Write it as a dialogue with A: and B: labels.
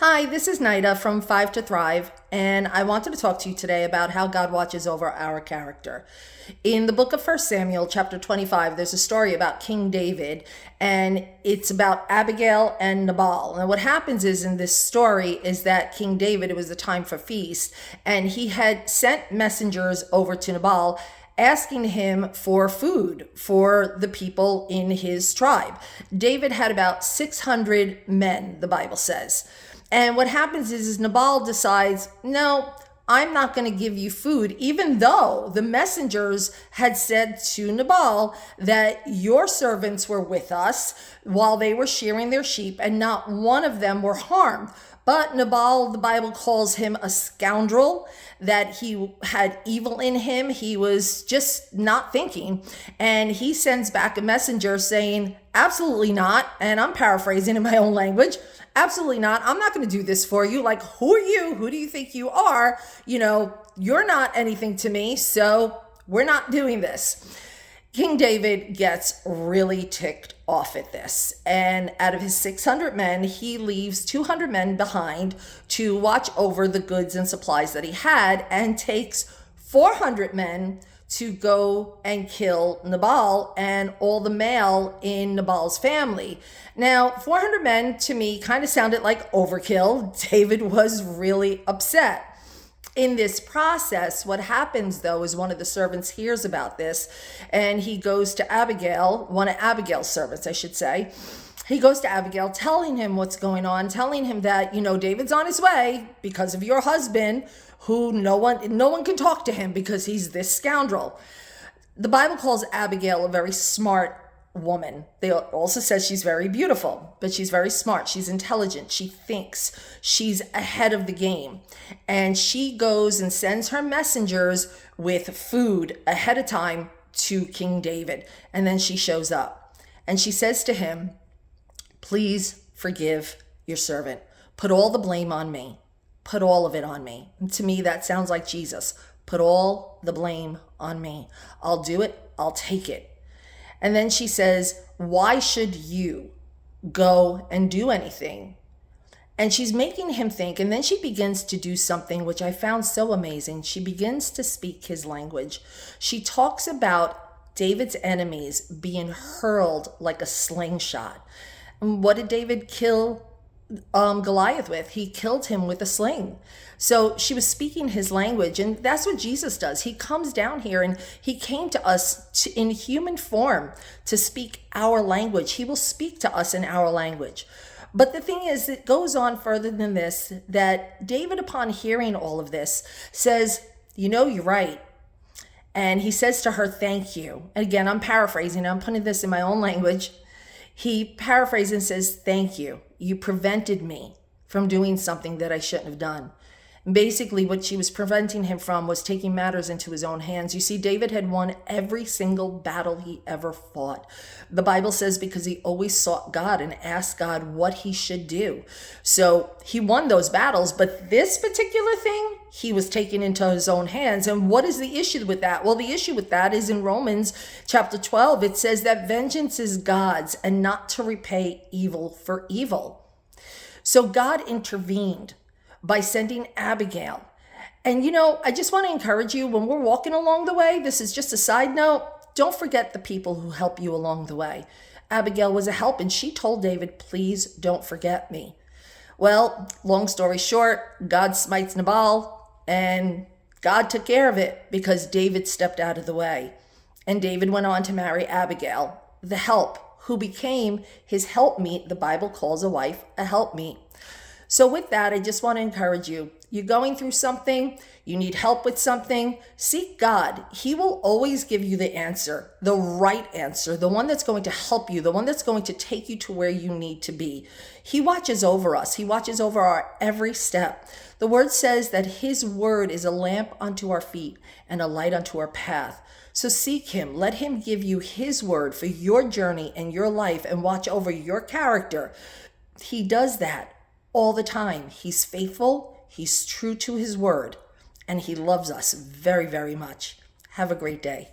A: Hi, this is Nida from Five to Thrive, and I wanted to talk to you today about how God watches over our character. In the book of 1 Samuel, chapter 25, there's a story about King David, and it's about Abigail and Nabal. And what happens is in this story is that King David, it was the time for feast, and he had sent messengers over to Nabal asking him for food for the people in his tribe. David had about 600 men, the Bible says. And what happens is Nabal decides, no, I'm not going to give you food, even though the messengers had said to Nabal that your servants were with us while they were shearing their sheep and not one of them were harmed. But Nabal, the Bible calls him a scoundrel, that he had evil in him. He was just not thinking. And he sends back a messenger saying, absolutely not. And I'm paraphrasing in my own language. Absolutely not. I'm not going to do this for you. Like, who are you? Who do you think you are? You're not anything to me. So we're not doing this. King David gets really ticked off at this. And out of his 600 men, he leaves 200 men behind to watch over the goods and supplies that he had and takes 400 men to go and kill Nabal and all the male in Nabal's family. Now, 400 men to me kind of sounded like overkill. David was really upset. In this process, what happens though is one of the servants hears about this and he goes to Abigail, one of Abigail's servants, I should say. He goes to Abigail telling him what's going on, telling him that, David's on his way because of your husband, who no one can talk to him because he's this scoundrel. The Bible calls Abigail a very smart woman. They also says she's very beautiful, but she's very smart. She's intelligent. She thinks. She's ahead of the game. And she goes and sends her messengers with food ahead of time to King David. And then she shows up and she says to him, please forgive your servant. Put all the blame on me. Put all of it on me. And to me, that sounds like Jesus. Put all the blame on me. I'll do it. I'll take it. And then she says, why should you go and do anything? And she's making him think. And then she begins to do something which I found so amazing. She begins to speak his language. She talks about David's enemies being hurled like a slingshot. And what did David kill Goliath with? He killed him with a sling. So she was speaking his language, and that's what Jesus does. He comes down here and he came to us in human form to speak our language. He will speak to us in our language. But the thing is, it goes on further than this, that David, upon hearing all of this, says, you're right. And he says to her, thank you. And again, I'm paraphrasing. I'm putting this in my own language. He paraphrases and says, thank you. You prevented me from doing something that I shouldn't have done. And basically, what she was preventing him from was taking matters into his own hands. You see, David had won every single battle he ever fought. The Bible says because he always sought God and asked God what he should do. So he won those battles, but this particular thing, he was taking into his own hands. And what is the issue with that? Well, the issue with that is in Romans chapter 12, it says that vengeance is God's and not to repay evil for evil. So God intervened by sending Abigail. And I just want to encourage you, when we're walking along the way, this is just a side note, don't forget the people who help you along the way. Abigail was a help, and she told David, please don't forget me. Well, long story short, God smites Nabal, and God took care of it because David stepped out of the way. And David went on to marry Abigail, the help, who became his helpmeet. The Bible calls a wife a helpmeet. So with that, I just want to encourage you. You're going through something, you need help with something, seek God. He will always give you the answer, the right answer, the one that's going to help you, the one that's going to take you to where you need to be. He watches over us. He watches over our every step. The word says that his word is a lamp unto our feet and a light unto our path. So seek him. Let him give you his word for your journey and your life and watch over your character. He does that all the time. He's faithful, he's true to his word, and he loves us very, very much. Have a great day.